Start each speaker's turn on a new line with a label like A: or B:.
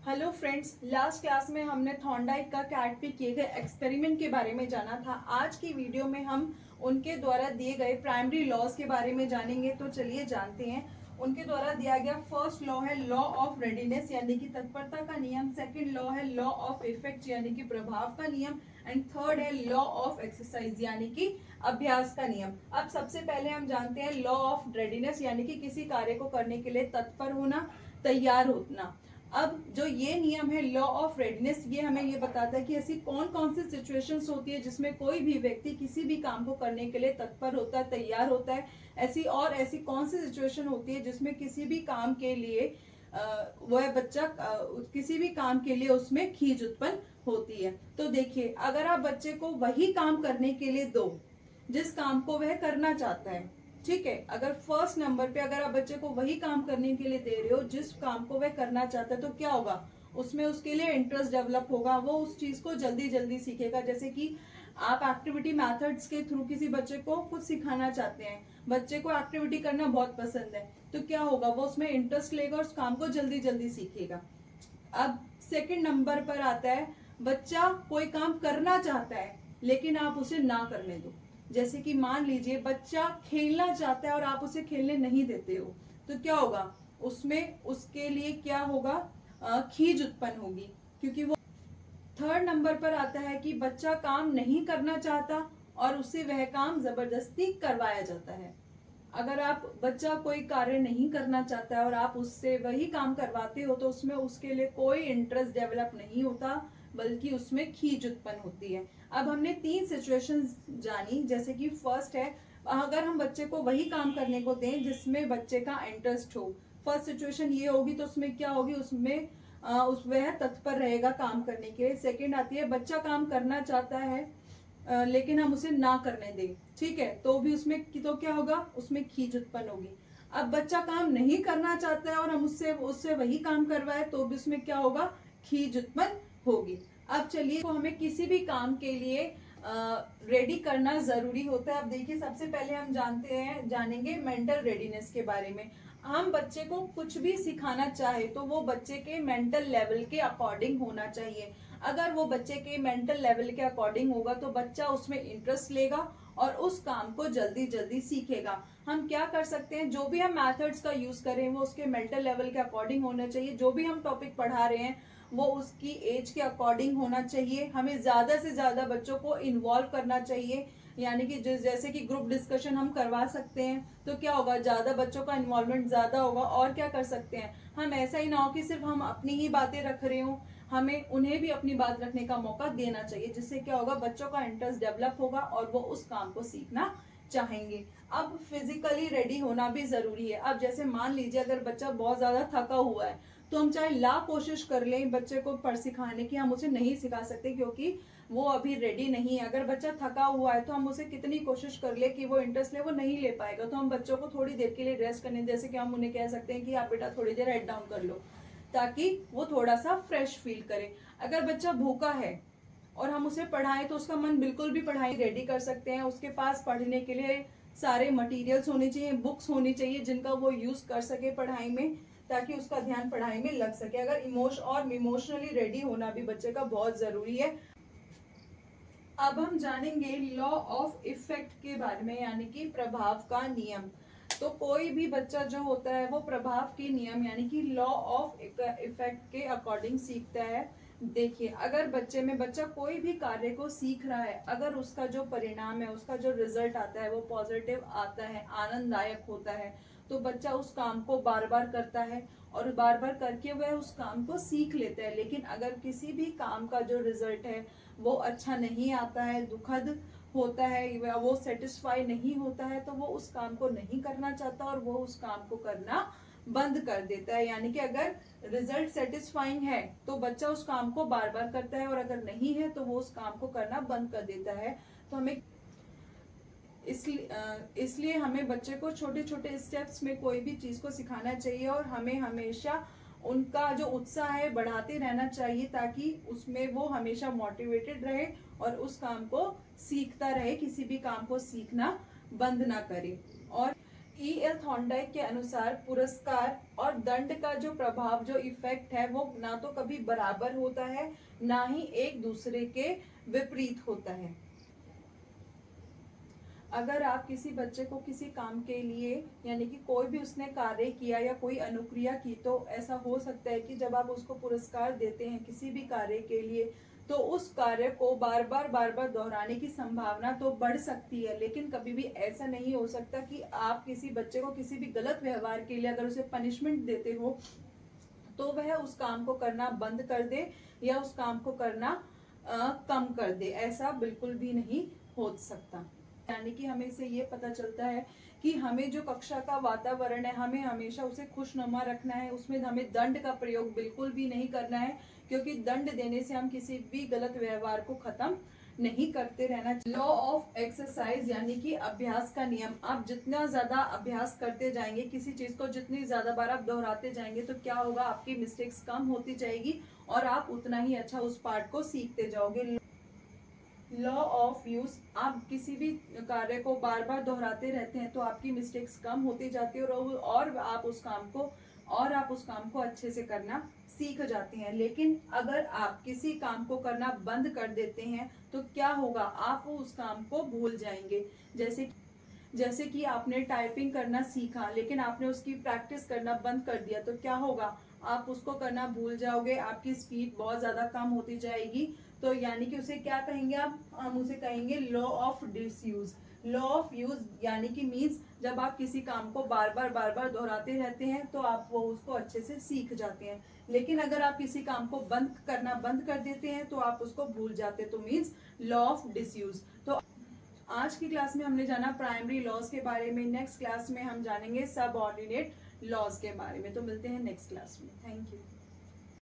A: Hello friends, last class में हमने Thorndike का कैट पे किए गए एक्सपेरिमेंट के बारे में जाना था। आज की वीडियो में हम उनके द्वारा दिए गए प्राइमरी लॉज के बारे में जानेंगे। तो चलिए जानते हैं। उनके द्वारा दिया गया फर्स्ट लॉ है लॉ ऑफ रेडीनेस यानी कि तत्परता का नियम। सेकंड लॉ है लॉ ऑफ इफेक्ट यानी कि प्रभाव का नियम। एंड थर्ड है लॉ ऑफ एक्सरसाइज यानी कि अभ्यास का नियम। अब सबसे पहले हम जानते हैं लॉ ऑफ रेडीनेस यानी कि किसी कार्य को करने के लिए तत्पर होना, तैयार होना। अब जो ये नियम है लॉ ऑफ रेडीनेस, ये हमें ये बताता है कि ऐसी कौन कौन सी सिचुएशंस होती है जिसमें कोई भी व्यक्ति किसी भी काम को करने के लिए तत्पर होता है, तैयार होता है। ऐसी कौन सी सिचुएशन होती है जिसमें किसी भी काम के लिए वह बच्चा किसी भी काम के लिए उसमें खीज उत्पन्न होती है। तो देखिए, अगर आप बच्चे को वही काम करने के लिए दो जिस काम को वह करना चाहता है, ठीक है। अगर फर्स्ट नंबर पे अगर आप बच्चे को वही काम करने के लिए दे रहे हो जिस काम को वह करना चाहता है, तो क्या होगा, उसमें उसके लिए इंटरेस्ट डेवलप होगा, वो उस चीज को जल्दी जल्दी सीखेगा। जैसे कि आप एक्टिविटी मेथड्स के थ्रू किसी बच्चे को कुछ सिखाना चाहते हैं, बच्चे को एक्टिविटी करना बहुत पसंद है, तो क्या होगा, वो उसमें इंटरेस्ट लेगा और उस काम को जल्दी जल्दी सीखेगा। अब सेकंड नंबर पर आता है, बच्चा कोई काम करना चाहता है लेकिन आप उसे ना करने दो। जैसे कि मान लीजिए बच्चा खेलना चाहता है और आप उसे खेलने नहीं देते हो, तो क्या होगा, उसमें उसके लिए क्या होगा, खीज उत्पन्न होगी, क्योंकि वो। थर्ड नंबर पर आता है कि बच्चा काम नहीं करना चाहता और उससे वह काम जबरदस्ती करवाया जाता है। अगर आप बच्चा कोई कार्य नहीं करना चाहता है और आप उससे वही काम करवाते हो, तो उसमें उसके लिए कोई इंटरेस्ट डेवलप नहीं होता, बल्कि उसमें खीज उत्पन्न होती है। अब हमने 3 सिचुएशंस जानी। जैसे कि फर्स्ट है, अगर हम बच्चे को वही काम करने को दें जिसमें बच्चे का इंटरेस्ट हो। फर्स्ट सिचुएशन ये होगी, तो उसमें क्या होगी, उसमें वह तत्पर रहेगा काम करने के लिए। सेकेंड आती है, बच्चा काम करना चाहता है लेकिन हम उसे ना करने दें, ठीक है, तो भी उसमें तो क्या होगा, उसमें खीज उत्पन्न होगी। अब बच्चा काम नहीं करना चाहता है और हम उससे उससे वही काम करवाए, तो भी उसमें क्या होगा, खीज उत्पन्न होगी। अब चलिए, तो हमें किसी भी काम के लिए रेडी करना जरूरी होता है। अब देखिए, सबसे पहले हम जानेंगे मेंटल रेडीनेस के बारे में। हम बच्चे को कुछ भी सिखाना चाहे तो वो बच्चे के मेंटल लेवल के अकॉर्डिंग होना चाहिए। अगर वो बच्चे के मेंटल लेवल के अकॉर्डिंग होगा तो बच्चा उसमें इंटरेस्ट लेगा और उस काम को जल्दी जल्दी सीखेगा। हम क्या कर सकते हैं, जो भी हम मेथड्स का यूज करें वो उसके मेंटल लेवल के अकॉर्डिंग होना चाहिए। जो भी हम टॉपिक पढ़ा रहे हैं वो उसकी एज के अकॉर्डिंग होना चाहिए। हमें ज्यादा से ज्यादा बच्चों को इन्वॉल्व करना चाहिए, यानी कि जैसे कि ग्रुप डिस्कशन हम करवा सकते हैं, तो क्या होगा, ज्यादा बच्चों का इन्वॉल्वमेंट ज्यादा होगा। और क्या कर सकते हैं, हम ऐसा ही ना हो कि सिर्फ हम अपनी ही बातें रख रहे हो, हमें उन्हें भी अपनी बात रखने का मौका देना चाहिए, जिससे क्या होगा, बच्चों का इंटरेस्ट डेवलप होगा और वो उस काम को सीखना चाहेंगे। अब फिजिकली रेडी होना भी जरूरी है। अब जैसे मान लीजिए अगर बच्चा बहुत ज्यादा थका हुआ है, तो हम चाहे लाख कोशिश कर लें बच्चे को पढ़ सिखाने की, हम उसे नहीं सिखा सकते क्योंकि वो अभी रेडी नहीं है। अगर बच्चा थका हुआ है तो हम उसे कितनी कोशिश कर ले कि वो इंटरेस्ट ले, वो नहीं ले पाएगा। तो हम बच्चों को थोड़ी देर के लिए रेस्ट करने, जैसे कि हम उन्हें कह सकते हैं कि आप बेटा थोड़ी देर हेड डाउन कर लो, ताकि वो थोड़ा सा फ्रेश फील करे। अगर बच्चा भूखा है और हम उसे पढ़ाएं तो उसका मन बिल्कुल भी पढ़ाई रेडी कर सकते हैं। उसके पास पढ़ने के लिए सारे मटेरियल्स होने चाहिए, बुक्स होनी चाहिए जिनका वो यूज कर सके पढ़ाई में, ताकि उसका ध्यान पढ़ाई में लग सके। अगर इमोशनली रेडी होना भी बच्चे का बहुत जरूरी है। अब हम जानेंगे लॉ ऑफ इफेक्ट के बारे में, यानी कि प्रभाव का नियम। तो कोई भी बच्चा जो होता है वो प्रभाव के नियम यानी कि लॉ ऑफ इफेक्ट के अकॉर्डिंग सीखता है। देखिए, अगर बच्चा कोई भी कार्य को सीख रहा है, अगर उसका जो परिणाम है, उसका जो रिजल्ट आता है वो पॉजिटिव आता है, आनंददायक होता है, तो बच्चा उस काम को बार बार करता है और बार बार करके वह उस काम को सीख लेता है। लेकिन अगर किसी भी काम का जो रिजल्ट है वो अच्छा नहीं आता है, दुखद होता है, वो सेटिस्फाई नहीं होता है, तो वो उस काम को नहीं करना चाहता और वो उस काम को करना बंद कर देता है। यानी कि अगर रिजल्ट सेटिस्फाइंग है तो बच्चा उस काम को बार बार करता है, और अगर नहीं है तो वो उस काम को करना बंद कर देता है। तो हमें इसलिए हमें बच्चे को छोटे छोटे स्टेप्स में कोई भी चीज को सिखाना चाहिए और हमें हमेशा उनका जो उत्साह है बढ़ाते रहना चाहिए, ताकि उसमें वो हमेशा मोटिवेटेड रहे और उस काम को सीखता रहे, किसी भी काम को सीखना बंद ना करे। और E.L. थॉर्नडाइक के अनुसार पुरस्कार और दंड का जो प्रभाव, जो इफेक्ट है, वो ना तो कभी बराबर होता है, ना ही एक दूसरे के विपरीत होता है। अगर आप किसी बच्चे को किसी काम के लिए, यानी कि कोई भी उसने कार्य किया या कोई अनुक्रिया की, तो ऐसा हो सकता है कि जब आप उसको पुरस्कार देते हैं किसी भी कार्य के लिए, तो उस कार्य को बार बार दोहराने की संभावना तो बढ़ सकती है, लेकिन कभी भी ऐसा नहीं हो सकता कि आप किसी बच्चे को किसी भी गलत व्यवहार के लिए अगर उसे पनिशमेंट देते हो तो वह उस काम को करना बंद कर दे या उस काम को करना कम कर दे। ऐसा बिल्कुल भी नहीं हो सकता। यानी कि हमें इससे ये पता चलता है कि हमें जो कक्षा का वातावरण है, हमें हमेशा उसे खुशनुमा रखना है, उसमें हमें दंड का प्रयोग बिल्कुल भी नहीं करना है, क्योंकि दंड देने से हम किसी भी गलत व्यवहार को खत्म नहीं करते रहना। लॉ ऑफ एक्सरसाइज यानी कि अभ्यास का नियम। आप जितना ज्यादा अभ्यास करते जाएंगे, किसी चीज को जितनी ज्यादा बार आप दोहराते जाएंगे, तो क्या होगा, आपकी मिस्टेक्स कम होती जाएगी और आप उतना ही अच्छा उस पार्ट को सीखते जाओगे। Law of use. आप किसी भी कार्य को बार बार दोहराते रहते हैं तो आपकी मिस्टेक्स कम होती जाती है और आप उस काम को अच्छे से करना सीख जाते हैं। लेकिन अगर आप किसी काम को करना बंद कर देते हैं तो क्या होगा, आप उस काम को भूल जाएंगे। जैसे कि आपने टाइपिंग करना सीखा लेकिन आपने उसकी प्रैक्टिस करना बंद कर दिया, तो क्या होगा, आप उसको करना भूल जाओगे, आपकी स्पीड बहुत ज्यादा कम होती जाएगी। तो यानी कि उसे क्या कहेंगे, हम उसे कहेंगे law of disuse. Law of use यानी कि मीन्स जब आप किसी काम को बार बार दोहराते रहते हैं तो आप वो उसको अच्छे से सीख जाते हैं। लेकिन अगर आप किसी काम को करना बंद कर देते हैं तो आप उसको भूल जाते हैं, तो मीन्स लॉ ऑफ डिसयूज। तो आज की क्लास में हमने जाना प्राइमरी लॉज के बारे में। नेक्स्ट क्लास में हम जानेंगे सब ऑर्डिनेट लॉज के बारे में। तो मिलते हैं नेक्स्ट क्लास में। Thank you.